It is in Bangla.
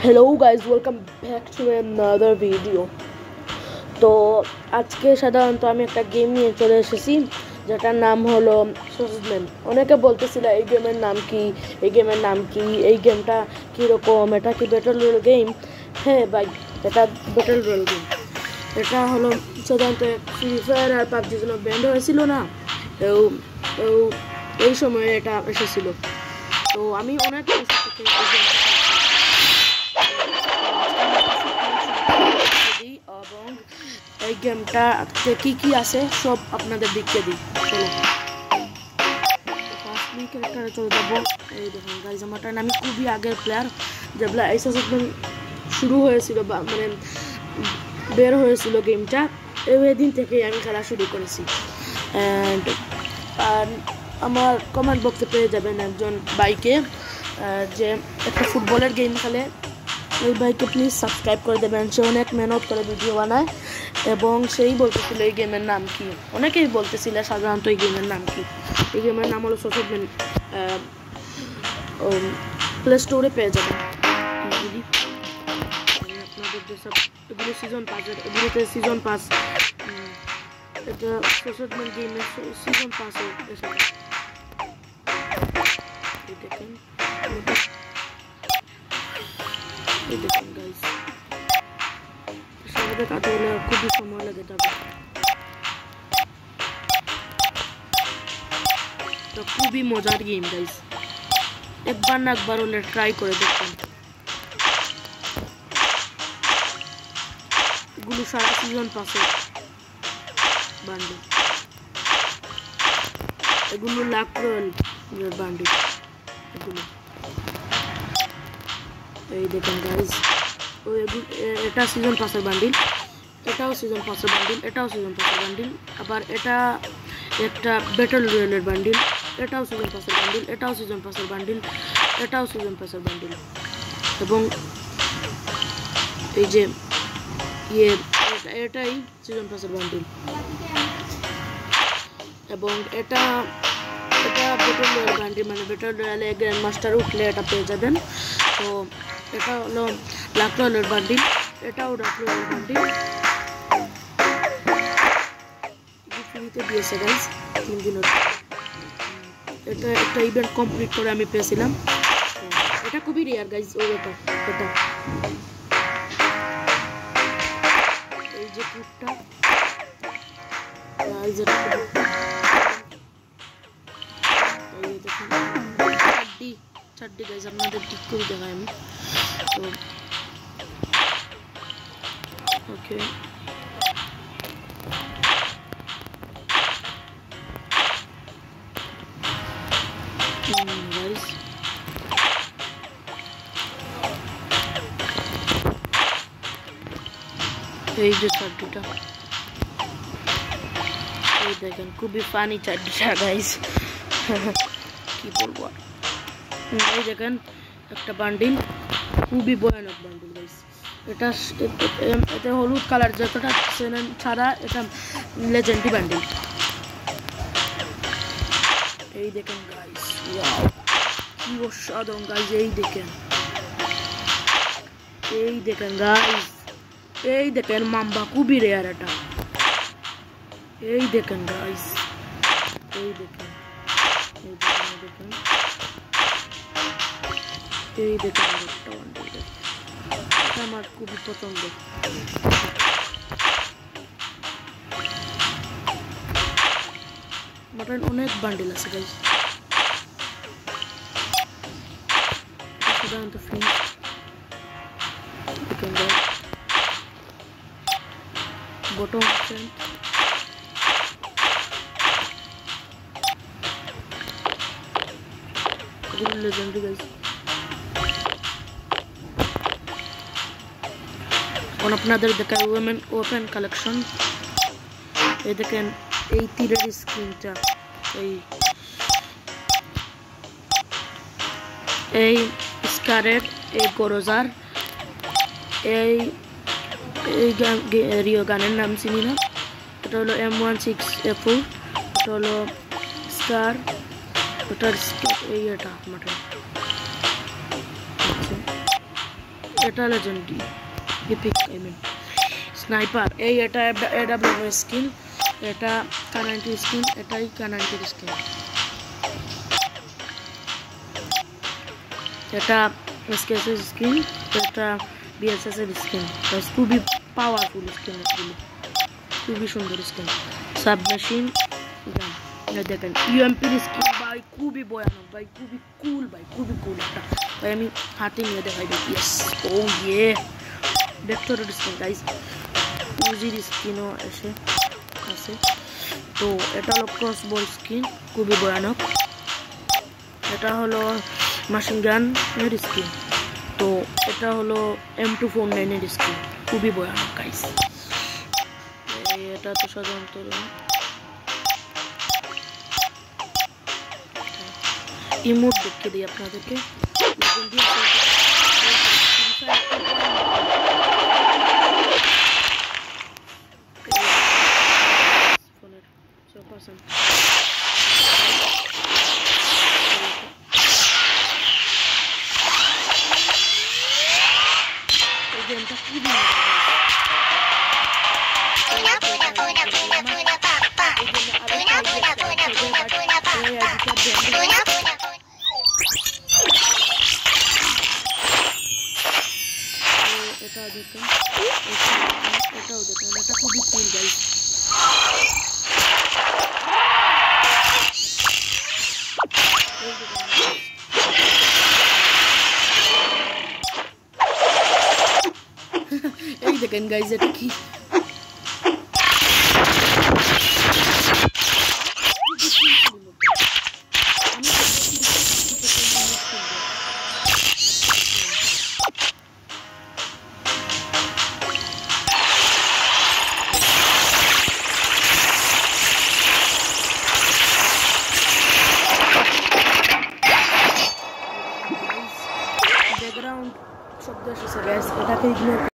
Hello guys, welcome back to another video. তো আজকে সাধারণত আমি একটা গেম নিয়ে চলে এসেছি যেটার নাম হলো সসম্যান। অনেকে বলতেছিল এই গেমের নাম কি, এই গেমটা কীরকম, এটা কি ব্যাটল রয়্যাল গেম? হ্যাঁ ভাই, এটা ব্যাটল রয়্যাল গেম। এটা হলো সাধারণত ফ্রি ফায়ার আর পাবজির জন্য ব্যান্ড হয়েছিল না, এই সময়ে এটা এসেছিল। তো আমি অনেক এবং এই গেমটা কি আছে সব আপনাদের দিকে দিই। চলো ফার্স্টলি ক্যারেক্টারে চলে যাবো। এই দেখুন গাইজ, আমারটা আমি খুবই আগের প্লেয়ার, যেগুলা এই সাসপেন্স শুরু হয়েছিল বা মানে বের হয়েছিল গেমটা, এই দিন থেকেই আমি খেলা শুরু করেছি। অ্যান্ড আমার কমেন্ট বক্সে পেয়ে যাবেন একজন বাইকে যে একটা ফুটবলের গেম খেলে, ওই ভাইকে প্লিজ সাবস্ক্রাইব করে দেবেন। সে অনেক মেহনত করে ভিডিও বানায় এবং সেই বলতেছিল এই গেমের নাম কি। অনেকেই বলতেছিল সাধারণত এই গেমের নাম কি। এই গেমের নাম হলো সসম্যান। প্লে স্টোরে পেয়ে যাবেন আপনাদের যেসব এগুলো সিজন পাসের, এগুলোতে সিজন পাস, এটা সসম্যান গেমের সিজন পাসে এসে দেখেন। দেখুন গাইস, সামনে কাটতে হলে খুবই সময় লাগে যাবে, তো খুবই মজার গেম গাইস, একবার না একবার হলে ট্রাই করে দেখুন। এগুলো সারা সিজন পাসে বান্ডিল, এগুলো লাখ রয়্যাল বান্ডিল, এগুলো এই দেখুন গাইস। এটা সিজন পাসের বান্ডিল, এটাও সিজন পাসের বান্ডিল, এটাও সিজন পাসের বান্ডিল, আবার এটা একটা ব্যাটল রয়্যালের বান্ডিল, এটাও সিজন পাসের বান্ডিল, এটাও সিজন পাসের বান্ডিল, এটাও সিজন পাসের বান্ডিল, এবং এই যে এটাই সিজন পাসের বান্ডিল, এবং এটা ব্যাটল রয়্যাল বান্ডিল, মানে ব্যাটল রয়্যালে গ্র্যান্ড মাস্টার উঠলে এটা পেয়ে যাবেন। তো এটা হলো লাখ রয়্যালের বান্ডিল, এটাও লাখ রয়্যালের বান্ডিল, ফ্রিতে দিয়েছে গাইস 3 দিনের। এটা একটা ইভেন্ট কমপ্লিট করে আমি পেয়েছিলাম। এটা খুবই রেয়ার গাইস। এটা এই যে কুটটা গাইস, এটা এই দেখুন চারটি গাইস, আপনাদের ঠিক করে দেখাই আমি। তো ওকে, গাইস এই যে চারটিটা, এই দেখেন খুবই ফানি চারটিটা গাইস, কি বলবো। এই দেখেন একটা বান্ডিল, খুবই ভয়ানক বান্ডিল গাইস। এটা হলুদ কালার, যতটা ছাড়া এটা লেজেন্ডারি বান্ডিল। এই দেখেন গাইস, ওয়াও কি অসাধারণ গাইস। এই দেখেন গাইস, এই দেখেন মাম্বা, খুবই রেয়ার এটা। এই দেখেন গাইস, এই দেখেন একটা বান্ডিল, এটা আমার খুবই পছন্দ। বাটন অনেক বান্ডিল আছে গাইস, সাধারণত ফ্রি। Bottom legendary guys. আপনাদের দেখায় ওমেন ওপেন কালেকশন। এই দেখেন এই তীরের স্ক্রিনটা, এই স্কারের, এই গরজার, এই রিও গানের নাম চিনি না, এটা হলো M16A4, এটা হলো স্কার, ওটার এই এটা মাঠে এটা legendary epic I mean sniper এই এটা এডব্লিউ স্কিন এটা K90 স্কিন এটাই K90 স্কিন এটা SKS স্কিন এটা BSS এর স্কিন গাইস খুবই পাওয়ারফুল স্কিন এগুলো খুবই সুন্দর স্কিন সাবমেশিন গান এই দেখেন UMP স্কিন ভাই খুবই ভয়ানক ভাই খুবই কুল ভাই খুবই কুল এটা ভাই আমি হাতে নিয়ে দেখাই দিই ইয়েস ও ইয়ে ভেক্টরের স্কিন গাইস উজির স্কিনও এসে আছে তো এটা হলো ক্রসবো স্কিন খুবই ভয়ানক এটা হলো মেশিন গান এর স্কিন তো এটা হলো M249 এর স্কিন খুবই ভয়ানক গাইস এটা তো সাধারণত ইমোট দেখে দিই আপনাদেরকে এটাও দেখুন এটা খুবই কুল গাইস এই দেখেন গাইস এটা কি ব্যাকগ্রাউন্ড শব্দ এসেছে গাইস এটাকে ইগনোর